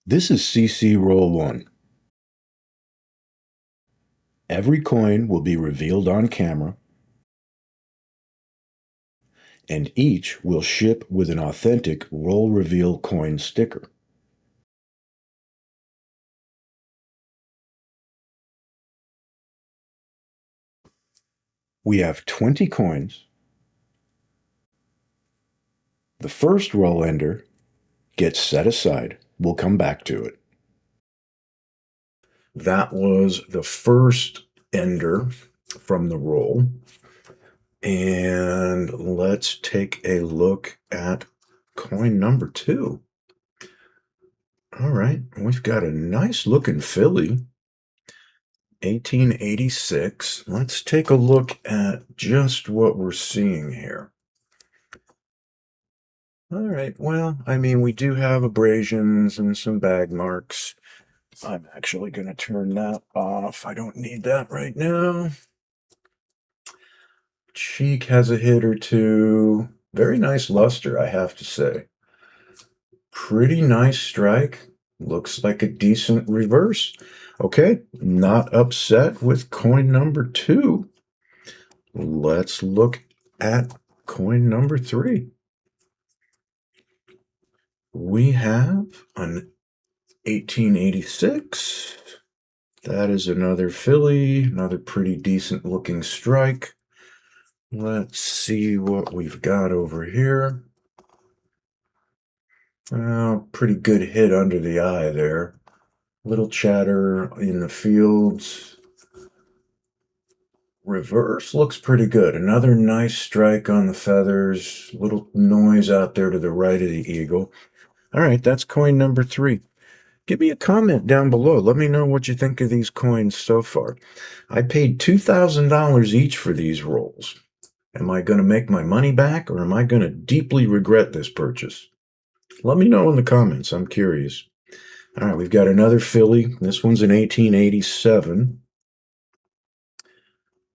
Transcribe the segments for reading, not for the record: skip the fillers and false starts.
This is CC Roll 1. Every coin will be revealed on camera, and each will ship with an authentic Roll Reveal coin sticker. We have 20 coins. The first roll ender gets set aside. We'll come back to it. That was the first ender from the roll. And let's take a look at coin number 2. All right, we've got a nice looking filly. 1886. Let's take a look at just what we're seeing here. All right, well, I mean, we do have abrasions and some bag marks. I'm actually going to turn that off. I don't need that right now. Cheek has a hit or two. Very nice luster, I have to say. Pretty nice strike. Looks like a decent reverse. Okay, not upset with coin number 2. Let's look at coin number 3. We have an 1886. That is another filly, another pretty decent looking strike. Let's see what we've got over here. Pretty good hit under the eye there. Little chatter in the fields. Reverse looks pretty good. Another nice strike on the feathers. Little noise out there to the right of the eagle. All right, that's coin number 3. Give me a comment down below. Let me know what you think of these coins so far. I paid $2,000 each for these rolls. Am I going to make my money back, or am I going to deeply regret this purchase? Let me know in the comments. I'm curious. All right, we've got another filly. This one's an 1887.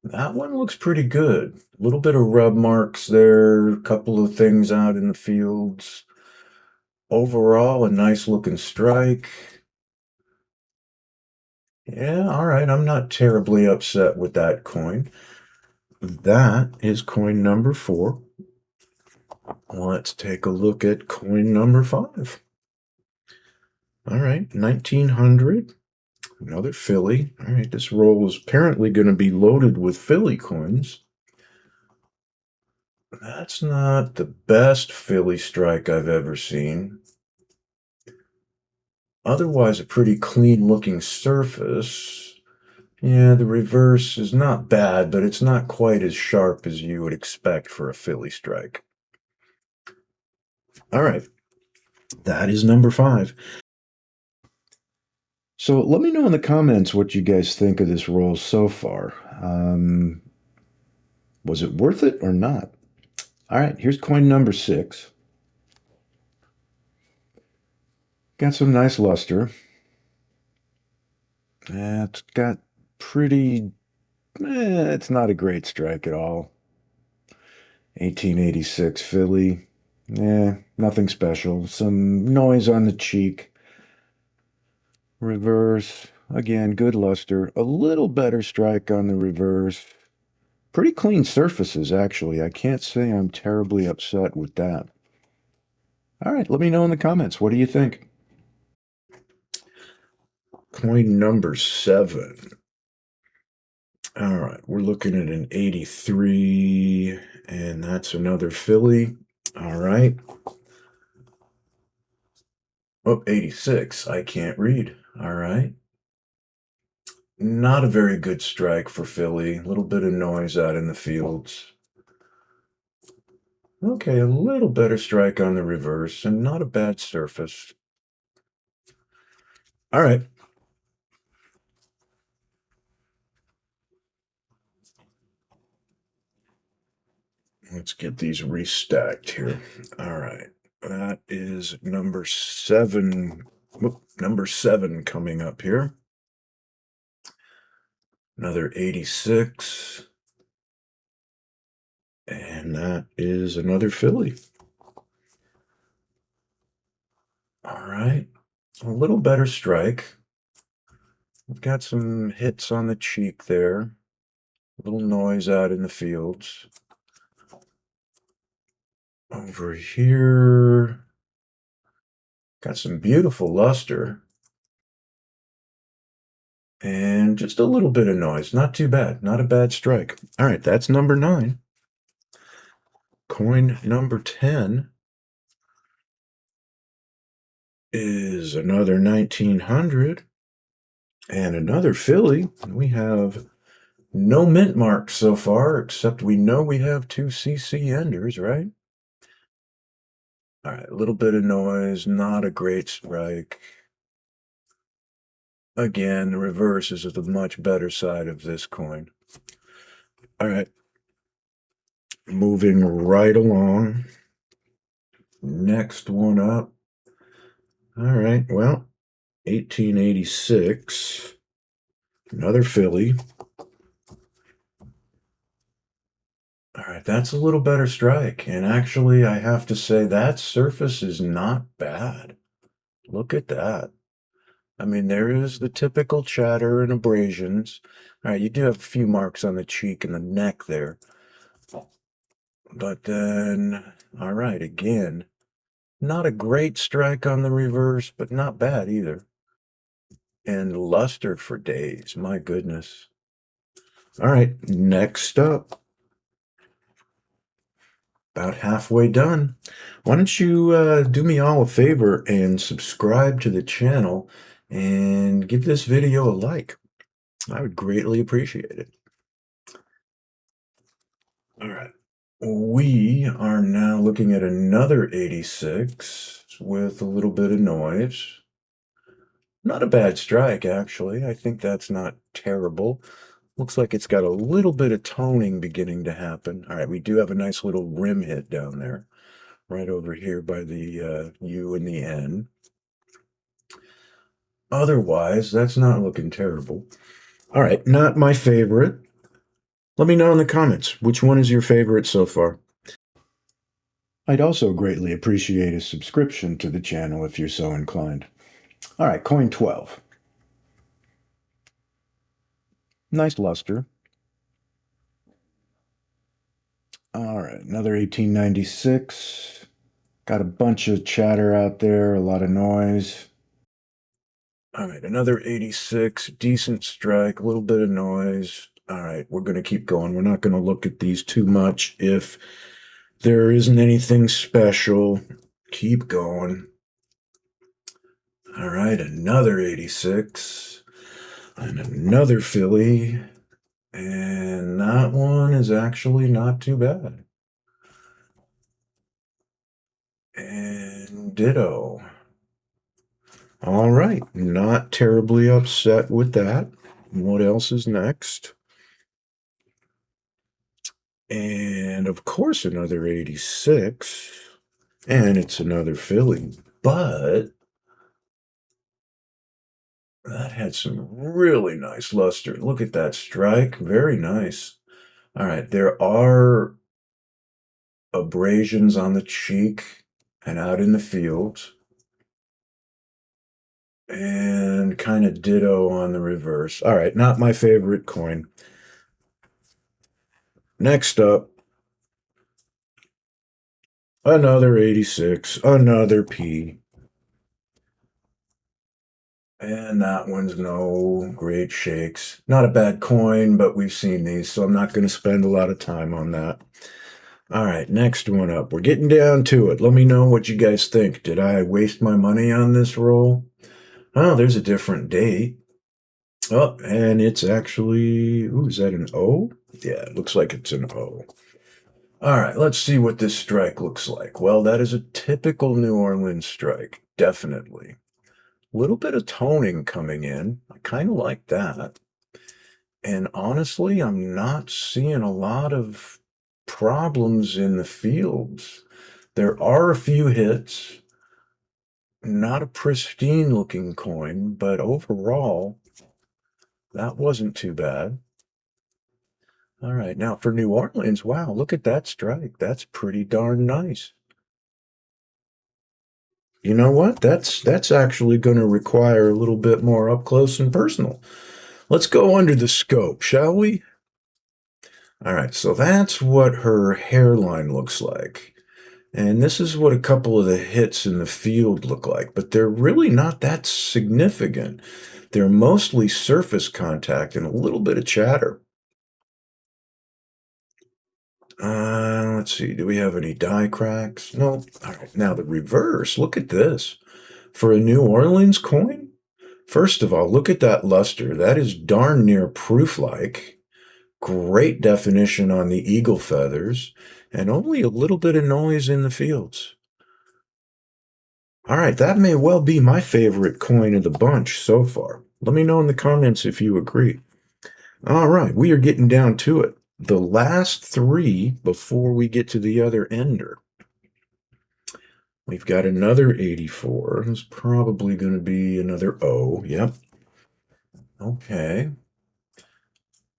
That one looks pretty good. A little bit of rub marks there, a couple of things out in the fields. Overall, a nice looking strike. Yeah, all right, I'm not terribly upset with that coin. That is coin number 4. Let's take a look at coin number 5. All right, 1900. Another filly. All right, this roll is apparently going to be loaded with filly coins. That's not the best filly strike I've ever seen. Otherwise, a pretty clean looking surface. Yeah, the reverse is not bad, but it's not quite as sharp as you would expect for a filly strike. All right, that is number 5. So let me know in the comments what you guys think of this roll so far. Was it worth it or not? All right, here's coin number 6. Got some nice luster. It's got pretty... it's not a great strike at all. 1886 filly. Nothing special. Some noise on the cheek. Reverse. Again, good luster. A little better strike on the reverse. Pretty clean surfaces, actually. I can't say I'm terribly upset with that. All right, let me know in the comments. What do you think? Coin number 7. All right, we're looking at an 83, and that's another filly. All right. Oh, 86. I can't read. All right. Not a very good strike for filly. A little bit of noise out in the fields. Okay, a little better strike on the reverse, and not a bad surface. All right. Let's get these restacked here. All right. That is number 7. Number 7 coming up here. Another 86. And that is another filly. All right. A little better strike. We've got some hits on the cheek there. A little noise out in the fields. Over here, got some beautiful luster. And just a little bit of noise. Not too bad. Not a bad strike. All right, that's number 9. Coin number 10 is another 1900 and another Philly. We have no mint marks so far, except we know we have 2 CC enders, right? All right, a little bit of noise, not a great strike. Again, the reverse is the much better side of this coin. All right, moving right along. Next one up. All right, well, 1886, another Philly. All right, that's a little better strike. And actually, I have to say that surface is not bad. Look at that. I mean, there is the typical chatter and abrasions. All right, you do have a few marks on the cheek and the neck there. But then, all right, again, not a great strike on the reverse, but not bad either. And luster for days, my goodness. All right, next up. About halfway done. Why don't you do me all a favor and subscribe to the channel and give this video a like? I would greatly appreciate it. All right. We are now looking at another 86 with a little bit of noise. Not a bad strike, actually. I think that's not terrible. Looks like it's got a little bit of toning beginning to happen. All right, we do have a nice little rim hit down there, right over here by the U and the N. Otherwise, that's not looking terrible. All right, not my favorite. Let me know in the comments, which one is your favorite so far? I'd also greatly appreciate a subscription to the channel if you're so inclined. All right, coin 12. Nice luster. All right, another 1896. Got a bunch of chatter out there, a lot of noise. All right, another 86. Decent strike, a little bit of noise. All right, we're going to keep going. We're not going to look at these too much. If there isn't anything special, keep going. All right, another 86. And another Philly. And that one is actually not too bad. And ditto. All right, not terribly upset with that. What else is next? And of course, another 86. And it's another Philly. But that had some really nice luster. Look at that strike. Very nice. All right, there are abrasions on the cheek and out in the field. And kind of ditto on the reverse. All right, not my favorite coin. Next up, another 86, another P. And that one's no great shakes. Not a bad coin, but we've seen these, so I'm not going to spend a lot of time on that. All right, next one up. We're getting down to it. Let me know what you guys think. Did I waste my money on this roll? Oh, there's a different date. Oh, and it's actually, ooh, is that an O? Yeah, it looks like it's an O. All right, let's see what this strike looks like. Well, that is a typical New Orleans strike, definitely. A little bit of toning coming in. I kind of like that. And honestly, I'm not seeing a lot of problems in the fields. There are a few hits. Not a pristine looking coin, but overall, that wasn't too bad. All right, now for New Orleans, wow, look at that strike. That's pretty darn nice. You know what? That's actually going to require a little bit more up close and personal. Let's go under the scope, shall we? All right, so that's what her hairline looks like. And this is what a couple of the hits in the field look like, but they're really not that significant. They're mostly surface contact and a little bit of chatter. Let's see, do we have any die cracks? No. All right, now the reverse. Look at this. For a New Orleans coin, first of all, look at that luster. That is darn near proof-like. Great definition on the eagle feathers, and only a little bit of noise in the fields. All right, that may well be my favorite coin of the bunch so far. Let me know in the comments if you agree. All right, we are getting down to it. The last three before we get to the other ender. We've got another 84. It's probably going to be another O. Yep. Okay.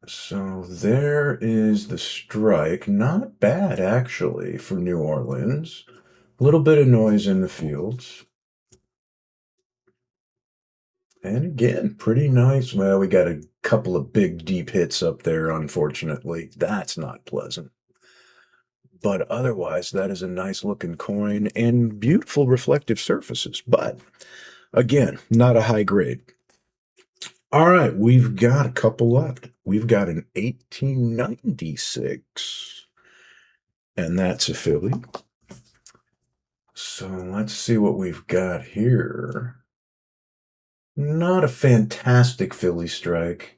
So there is the strike. Not bad, actually, for New Orleans. A little bit of noise in the fields. And again, pretty nice. Well, we got a couple of big, deep hits up there, unfortunately. That's not pleasant. But otherwise, that is a nice looking coin and beautiful reflective surfaces. But again, not a high grade. All right, we've got a couple left. We've got an 1896, and that's a Philly. So let's see what we've got here. Not a fantastic Philly strike.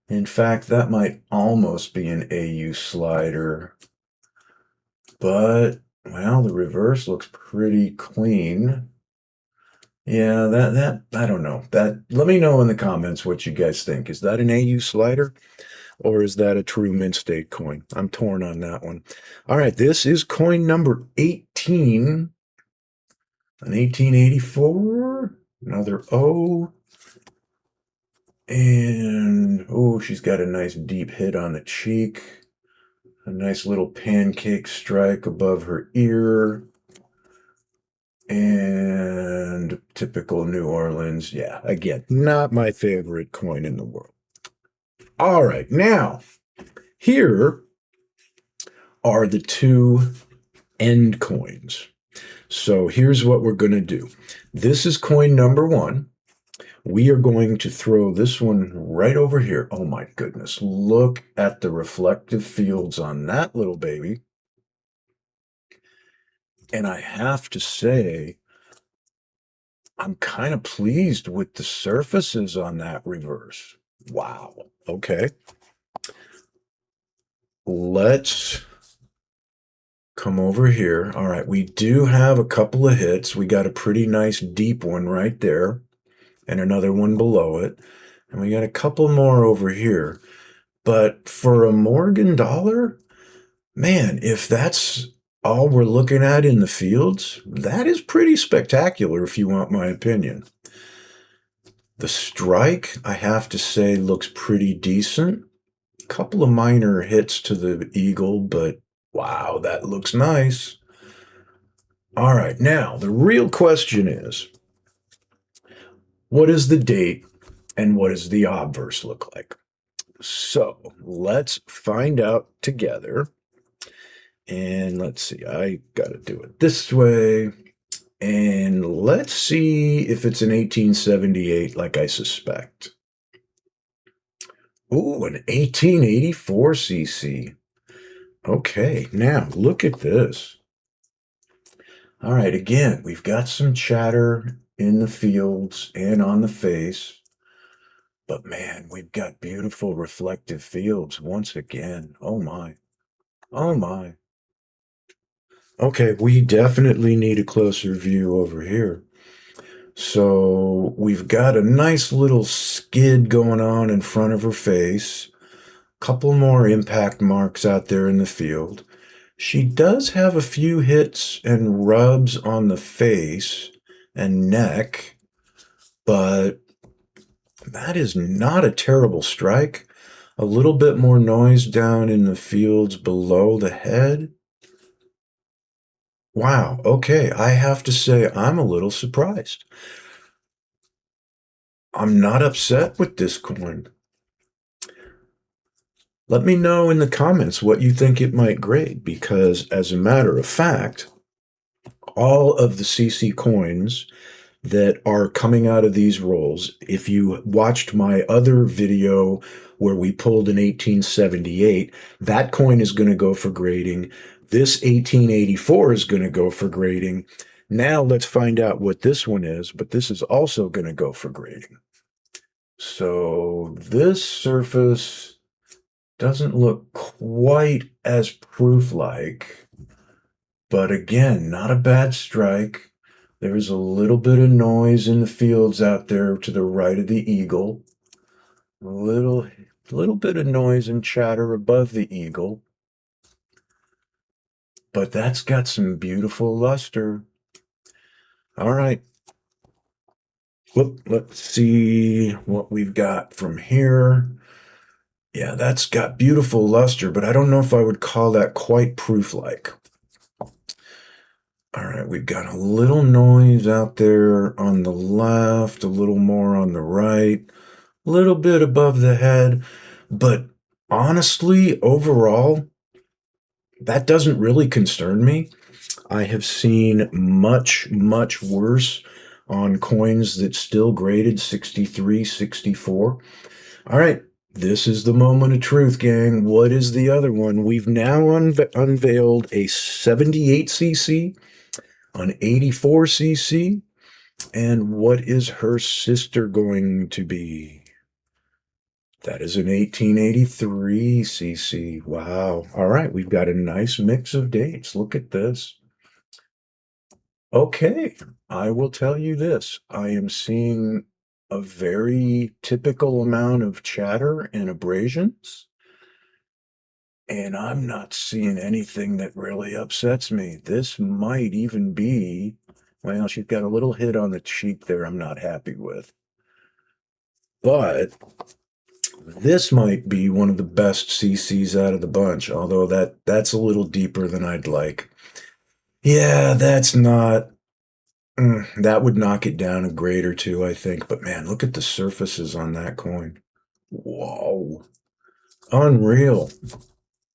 In fact, that might almost be an AU slider. But, well, the reverse looks pretty clean. Yeah, that I don't know. Let me know in the comments what you guys think. Is that an AU slider or is that a true mint state coin? I'm torn on that one. All right, this is coin number 18. An 1884. Another O. And oh, she's got a nice deep hit on the cheek. A nice little pancake strike above her ear. And typical New Orleans. Yeah, again, not my favorite coin in the world. All right, now, here are the two end coins. So here's what we're going to do. This is coin number one. We are going to throw this one right over here. Oh my goodness, look at the reflective fields on that little baby. And I have to say, I'm kind of pleased with the surfaces on that reverse. Wow. Okay. Let's come over here. All right, we do have a couple of hits. We got a pretty nice deep one right there and another one below it. And we got a couple more over here. But for a Morgan dollar, man, if that's all we're looking at in the fields, that is pretty spectacular if you want my opinion. The strike, I have to say, looks pretty decent. A couple of minor hits to the eagle, but wow, that looks nice. All right, now the real question is, what is the date and what does the obverse look like? So let's find out together. And let's see, I got to do it this way. And let's see if it's an 1878 like I suspect. Ooh, an 1884 CC. Okay, now look at this. All right, again, we've got some chatter in the fields and on the face. But man, we've got beautiful reflective fields once again. Oh my. Oh my. Okay, we definitely need a closer view over here. So we've got a nice little skid going on in front of her face. Couple more impact marks out there in the field. She does have a few hits and rubs on the face and neck, but that is not a terrible strike. A little bit more noise down in the fields below the head. Wow. Okay. I have to say, I'm a little surprised. I'm not upset with this coin. Let me know in the comments what you think it might grade, because as a matter of fact, all of the CC coins that are coming out of these rolls, if you watched my other video where we pulled an 1878, that coin is going to go for grading. This 1884 is going to go for grading. Now let's find out what this one is, but this is also going to go for grading. So this surface doesn't look quite as proof-like, but again, not a bad strike. There's a little bit of noise in the fields out there to the right of the eagle. A little bit of noise and chatter above the eagle. But that's got some beautiful luster. All right. Whoop, let's see what we've got from here. Yeah, that's got beautiful luster, but I don't know if I would call that quite proof-like. All right, we've got a little noise out there on the left, a little more on the right, a little bit above the head, but honestly, overall, that doesn't really concern me. I have seen much, much worse on coins that still graded 63, 64. All right, this is the moment of truth, gang. What is the other one? We've now unveiled a 78cc, an 84cc, and what is her sister going to be? That is an 1883cc. Wow. All right, we've got a nice mix of dates. Look at this. Okay, I will tell you this. I am seeing a very typical amount of chatter and abrasions, and I'm not seeing anything that really upsets me. This might even be, well, she's got a little hit on the cheek there I'm not happy with. But this might be one of the best CCs out of the bunch, although that's a little deeper than I'd like. Yeah, that's not. That would knock it down a grade or two, I think. But man, look at the surfaces on that coin. Whoa. Unreal.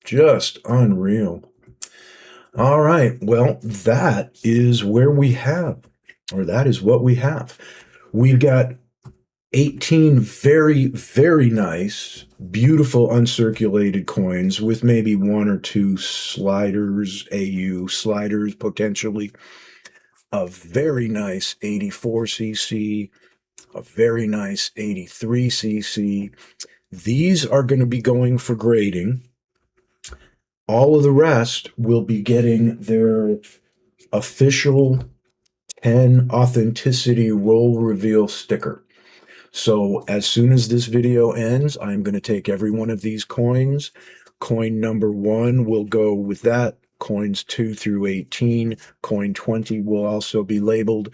Just unreal. All right. Well, that is where we have, or that is what we have. We've got 18 very, very nice, beautiful uncirculated coins with maybe one or two sliders, AU sliders potentially. A very nice 84cc, a very nice 83cc. These are going to be going for grading. All of the rest will be getting their official 10 authenticity roll reveal sticker. So as soon as this video ends, I'm going to take every one of these coins. Coin number 1 will go with that. Coins 2 through 18. Coin 20 will also be labeled.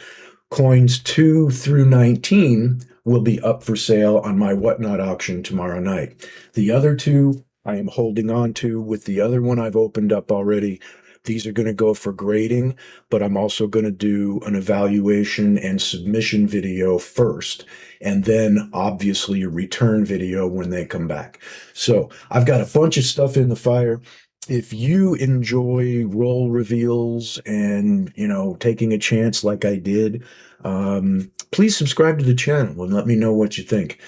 Coins 2 through 19 will be up for sale on my Whatnot auction tomorrow night. The other two I am holding on to. With the other one I've opened up already. These are going to go for grading, but I'm also going to do an evaluation and submission video first, and then obviously a return video when they come back. So I've got a bunch of stuff in the fire. If you enjoy roll reveals and, taking a chance like I did, please subscribe to the channel and let me know what you think.